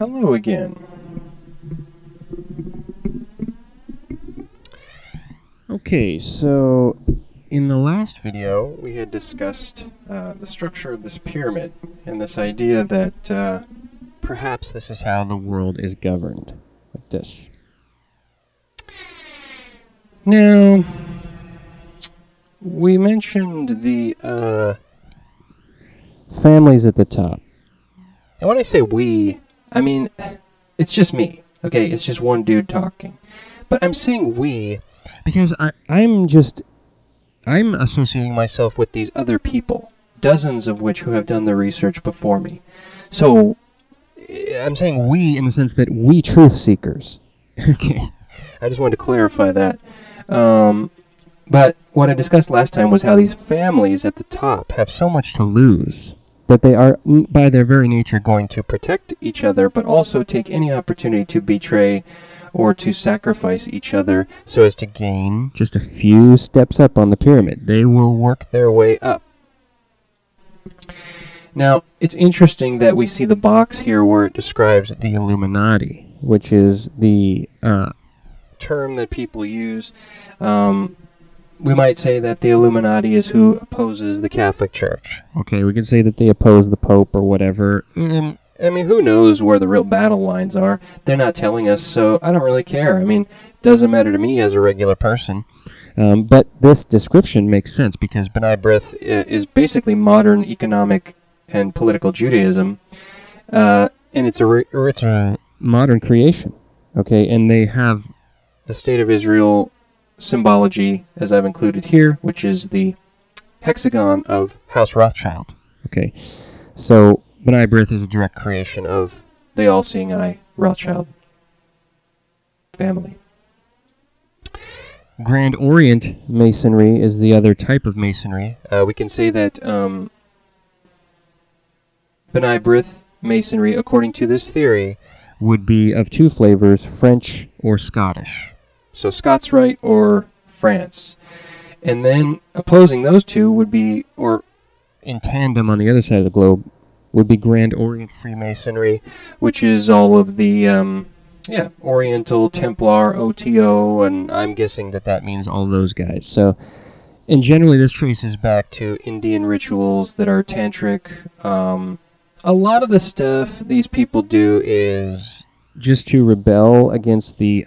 Hello again. Okay, so in the last video we had discussed the structure of this pyramid and this idea that perhaps this is how the world is governed, like this. Now, we mentioned the families at the top. And when I say we, I mean, it's just me, okay? It's just one dude talking. But I'm saying we because I'm associating myself with these other people, dozens of which who have done the research before me. So, I'm saying we in the sense that we truth seekers. Okay. I just wanted to clarify that. But what I discussed last time was how these families at the top have so much to lose that they are, by their very nature, going to protect each other, but also take any opportunity to betray or to sacrifice each other so as to gain just a few steps up on the pyramid. They will work their way up. Now, it's interesting that we see the box here where it describes the Illuminati, which is the term that people use. We might say that the Illuminati is who opposes the Catholic Church. Okay, we can say that they oppose the Pope or whatever. I mean, who knows where the real battle lines are? They're not telling us, so I don't really care. I mean, it doesn't matter to me as a regular person. But this description makes sense because B'nai B'rith is basically modern economic and political Judaism, and it's a modern creation. Okay, and they have the State of Israel symbology, as I've included here, which is the hexagon of House Rothschild. Okay, so B'nai B'rith is a direct creation of the all-seeing eye Rothschild family. Grand Orient Masonry is the other type of Masonry. We can say that B'nai B'rith Masonry, according to this theory, would be of two flavors, French or Scottish. So Scots Rite or France. And then opposing those two would be, or in tandem on the other side of the globe, would be Grand Orient Freemasonry, which is all of the, Oriental, Templar, OTO, and I'm guessing that means all those guys. So, and generally this traces back to Indian rituals that are tantric. A lot of the stuff these people do is just to rebel against the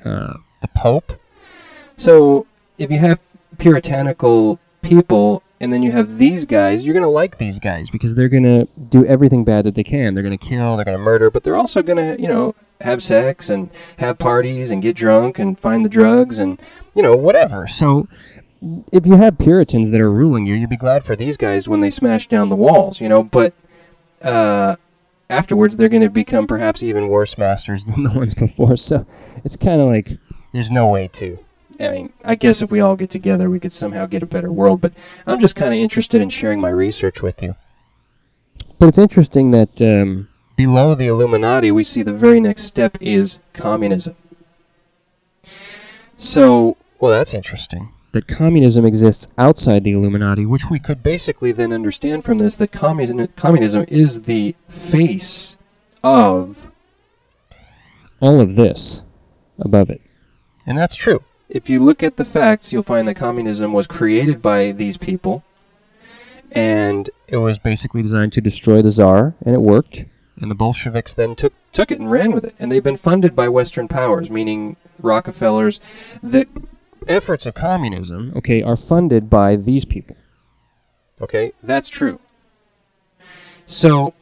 Pope. So, if you have puritanical people, and then you have these guys, you're going to like these guys, because they're going to do everything bad that they can. They're going to kill, they're going to murder, but they're also going to, have sex, and have parties, and get drunk, and find the drugs, and, whatever. So, if you have Puritans that are ruling you, you'd be glad for these guys when they smash down the walls, but afterwards they're going to become perhaps even worse masters than the ones before. So, it's kind of like, there's no way to. I mean, I guess if we all get together, we could somehow get a better world, but I'm just kind of interested in sharing my research with you. But it's interesting that below the Illuminati, we see the very next step is communism. So, well, that's interesting. That communism exists outside the Illuminati, which we could basically then understand from this, that communism is the face of all of this above it. And that's true. If you look at the facts, you'll find that communism was created by these people, and it was basically designed to destroy the Tsar, and it worked. And the Bolsheviks then took it and ran with it, and they've been funded by Western powers, meaning Rockefellers. The efforts of communism, okay, are funded by these people. Okay, that's true. So,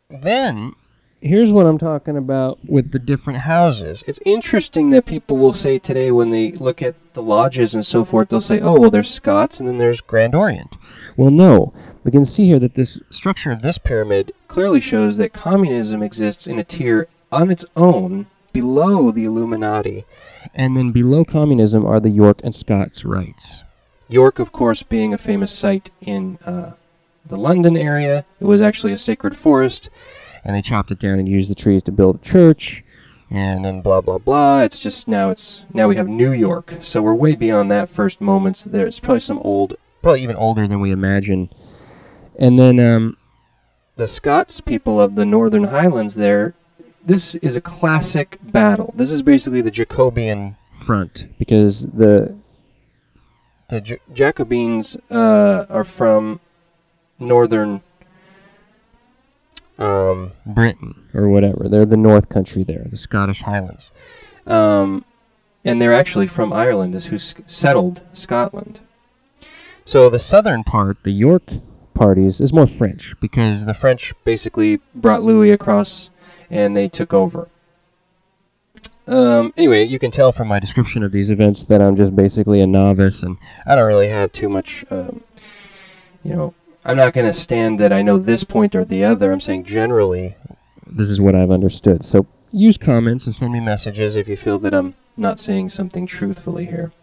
then here's what I'm talking about with the different houses. It's interesting that people will say today when they look at the lodges and so forth, they'll say, oh, well, there's Scots and then there's Grand Orient. Well, no. We can see here that this structure of this pyramid clearly shows that communism exists in a tier on its own below the Illuminati. And then below communism are the York and Scots rites. York, of course, being a famous site in the London area. It was actually a sacred forest. And they chopped it down and used the trees to build a church, and then blah, blah, blah. It's just now we have New York. So we're way beyond that first moments. There's probably probably even older than we imagine. And then the Scots people of the Northern Highlands there, this is a classic battle. This is basically the Jacobean front, because the Jacobins are from northern Britain or whatever. They're the North Country there, the Scottish Highlands. And they're actually from Ireland, is who settled Scotland. So the southern part, the York parties, is more French, because the French basically brought Louis across and they took over. Anyway, you can tell from my description of these events that I'm just basically a novice, and I don't really have too much, I'm not going to stand that I know this point or the other. I'm saying generally, this is what I've understood. So use comments and send me messages if you feel that I'm not saying something truthfully here.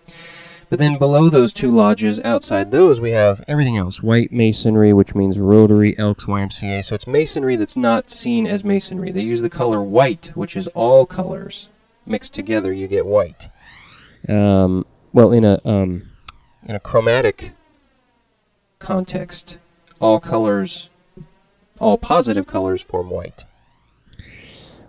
But then below those two lodges, outside those, we have everything else. White Masonry, which means Rotary, Elks, YMCA. So it's Masonry that's not seen as Masonry. They use the color white, which is all colors. Mixed together, you get white. In a chromatic context, all colors, all positive colors form white.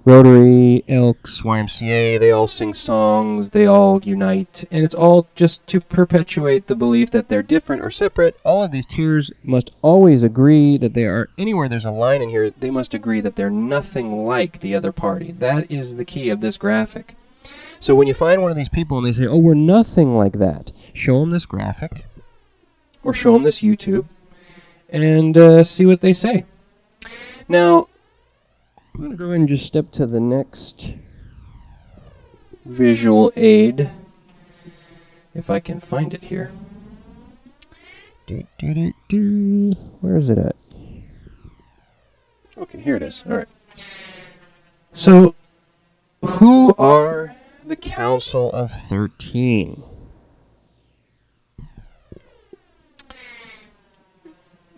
Rotary, Elks, YMCA, they all sing songs, they all unite, and it's all just to perpetuate the belief that they're different or separate. All of these tiers must always agree that they are, anywhere there's a line in here, they must agree that they're nothing like the other party. That is the key of this graphic. So when you find one of these people and they say, oh, we're nothing like that, show them this graphic, or show them this YouTube, and see what they say. Now, I'm going to go ahead and just step to the next visual aid, if I can find it here. Where is it at? Okay, here it is. All right. So, who are the Council of 13?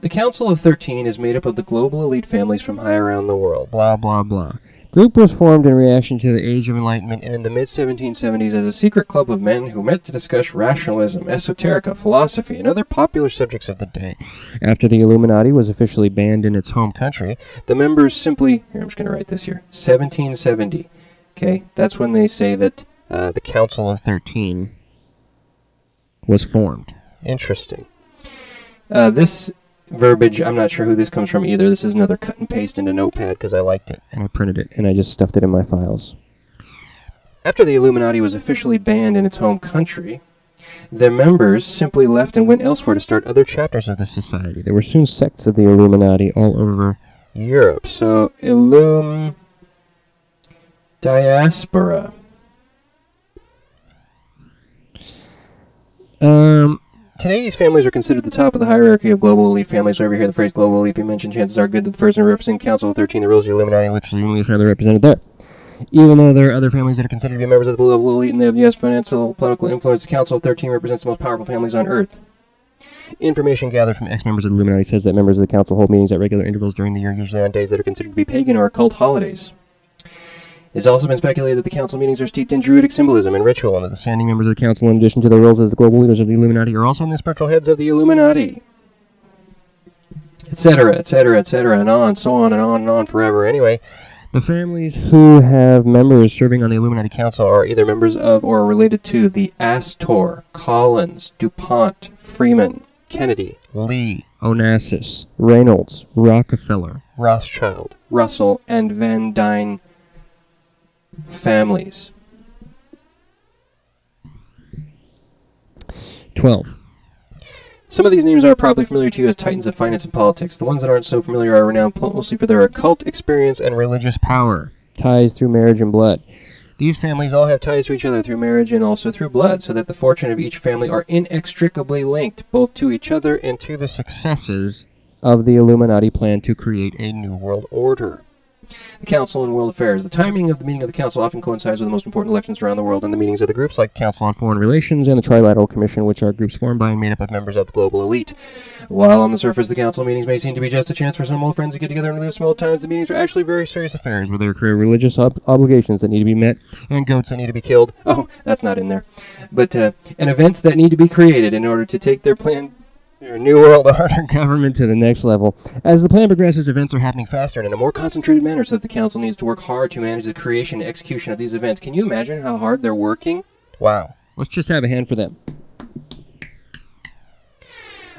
The Council of 13 is made up of the global elite families from high around the world. Blah, blah, blah. Group was formed in reaction to the Age of Enlightenment and in the mid-1770s as a secret club of men who met to discuss rationalism, esoterica, philosophy, and other popular subjects of the day. After the Illuminati was officially banned in its home country, the members simply... Here, I'm just going to write this here. 1770. Okay? That's when they say that the Council of 13 was formed. Interesting. This verbiage, I'm not sure who this comes from either. This is another cut and paste into Notepad because I liked it, and I printed it, and I just stuffed it in my files. After the Illuminati was officially banned in its home country, their members simply left and went elsewhere to start other chapters of the society. There were soon sects of the Illuminati all over Europe. So, diaspora. Today, these families are considered the top of the hierarchy of global elite families. So, whenever you hear the phrase global elite be mentioned, chances are good that the person representing Council of 13, the rules of the Illuminati, literally is represented there. Even though there are other families that are considered to be members of the global elite and they have the financial, political influence, the Council of 13 represents the most powerful families on Earth. Information gathered from ex-members of the Illuminati says that members of the Council hold meetings at regular intervals during the year, usually on days that are considered to be pagan or occult holidays. It's also been speculated that the council meetings are steeped in Druidic symbolism and ritual, and that the standing members of the council, in addition to their roles as the global leaders of the Illuminati, are also the spiritual heads of the Illuminati. Etc., etc., etc., and on, so on, and on forever. Anyway, the families who have members serving on the Illuminati Council are either members of or are related to the Astor, Collins, DuPont, Freeman, Kennedy, Lee, Onassis, Reynolds, Rockefeller, Rothschild, Russell, and Van Dyne families. 12. Some of these names are probably familiar to you as titans of finance and politics. The ones that aren't so familiar are renowned mostly for their occult experience and religious power. Ties through marriage and blood. These families all have ties to each other through marriage and also through blood, so that the fortune of each family are inextricably linked, both to each other and to the successes of the Illuminati plan to create a new world order. The Council on World Affairs. The timing of the meeting of the Council often coincides with the most important elections around the world and the meetings of the groups like Council on Foreign Relations and the Trilateral Commission, which are groups formed by and made up of members of the global elite. While on the surface the Council meetings may seem to be just a chance for some old friends to get together and relive some old times, the meetings are actually very serious affairs where there are religious obligations that need to be met and goats that need to be killed. Oh, that's not in there. But, and events that need to be created in order to take their plan Your New World Order government to the next level. As the plan progresses, events are happening faster and in a more concentrated manner, so that the council needs to work hard to manage the creation and execution of these events. Can you imagine how hard they're working? Wow. Let's just have a hand for them.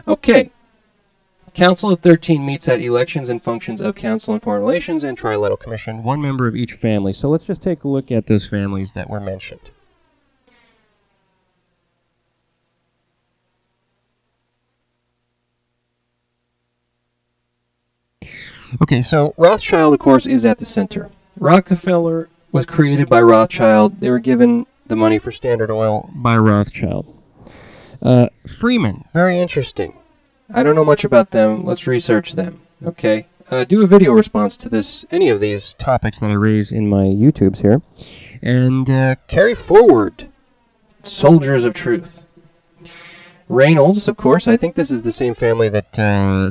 Okay. Council of 13 meets at elections and functions of Council on Foreign Relations and Trilateral Commission, one member of each family. So let's just take a look at those families that were mentioned. Okay, so Rothschild, of course, is at the center. Rockefeller was created by Rothschild. They were given the money for Standard Oil by Rothschild. Freeman, very interesting. I don't know much about them. Let's research them. Okay, do a video response to this, any of these topics that I raise in my YouTubes here. And carry forward Soldiers of Truth. Reynolds, of course, I think this is the same family that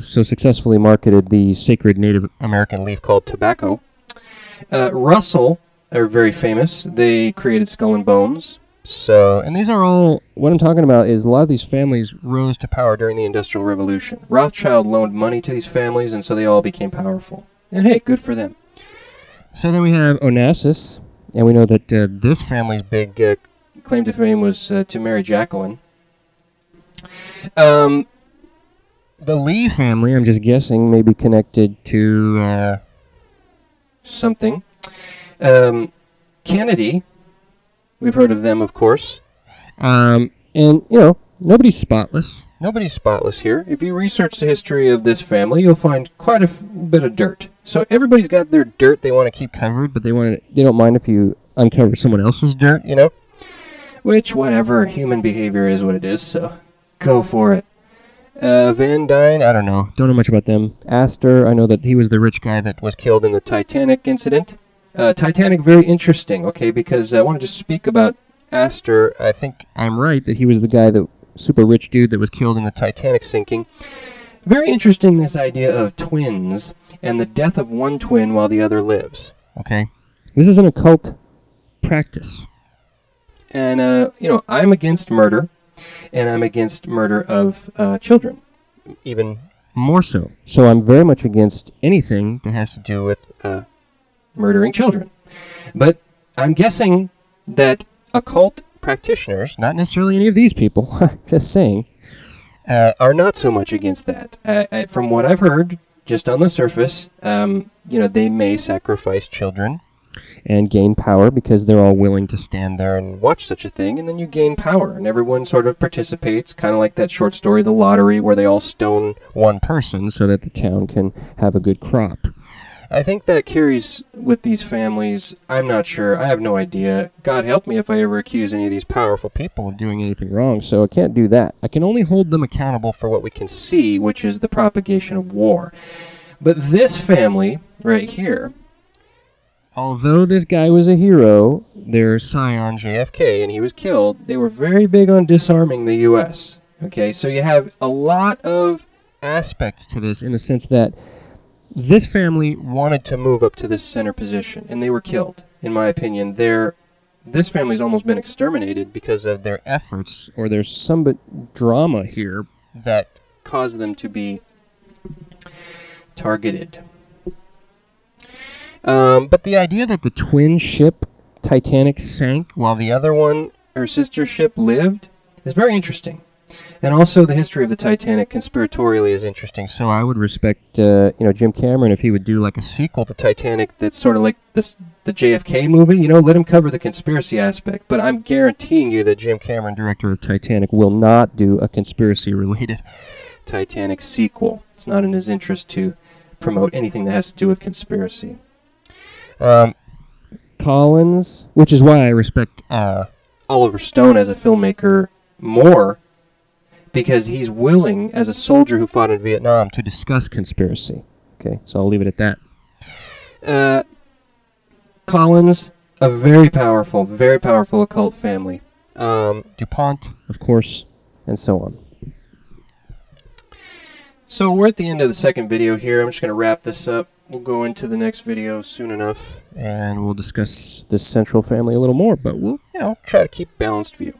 so successfully marketed the sacred Native American leaf called tobacco. Russell are very famous. They created Skull and Bones. So, and these are all, what I'm talking about is a lot of these families rose to power during the Industrial Revolution. Rothschild loaned money to these families, and so they all became powerful. And hey, good for them. So then we have Onassis, and we know that this family's big claim to fame was to marry Jacqueline. The Lee family, I'm just guessing, may be connected to something. Kennedy, we've heard of them, of course. And, you know, nobody's spotless. Nobody's spotless here. If you research the history of this family, you'll find quite a bit of dirt. So everybody's got their dirt they want to keep covered, but they don't mind if you uncover someone else's dirt, you know? Which, whatever, human behavior is what it is, so go for it. Van Dyne, I don't know much about them. Astor, I know that he was the rich guy that was killed in the Titanic incident. Titanic, very interesting, okay, because I want to just speak about Astor. I think I'm right that he was the guy, the super rich dude that was killed in the Titanic sinking. Very interesting, this idea of twins and the death of one twin while the other lives, okay? This is an occult practice. And, you know, I'm against murder, and I'm against murder of children, even more so. So I'm very much against anything that has to do with murdering children. But I'm guessing that occult practitioners, not necessarily any of these people, just saying, are not so much against that. From what I've heard, just on the surface, you know, they may sacrifice children and gain power because they're all willing to stand there and watch such a thing, and then you gain power, and everyone sort of participates, kind of like that short story, The Lottery, where they all stone one person so that the town can have a good crop. I think that carries with these families. I'm not sure. I have no idea. God help me if I ever accuse any of these powerful people of doing anything wrong, so I can't do that. I can only hold them accountable for what we can see, which is the propagation of war. But this family right here, although this guy was a hero, their scion JFK, and he was killed, they were very big on disarming the U.S. Okay, so you have a lot of aspects to this in the sense that this family wanted to move up to this center position, and they were killed. In my opinion, this family's almost been exterminated because of their efforts, or there's some drama here that caused them to be targeted. But the idea that the twin ship Titanic sank while the other one, her sister ship, lived is very interesting. And also the history of the Titanic conspiratorially is interesting. So I would respect, you know, Jim Cameron if he would do like a sequel to Titanic that's sort of like the JFK movie. You know, let him cover the conspiracy aspect. But I'm guaranteeing you that Jim Cameron, director of Titanic, will not do a conspiracy-related Titanic sequel. It's not in his interest to promote anything that has to do with conspiracy. Collins, which is why I respect Oliver Stone as a filmmaker more, because he's willing, as a soldier who fought in Vietnam, to discuss conspiracy. Okay, so I'll leave it at that. Collins, a very powerful occult family. DuPont, of course, and so on. So we're at the end of the second video here. I'm just going to wrap this up. We'll go into the next video soon enough, and we'll discuss this central family a little more, but we'll, you know, try to keep a balanced view.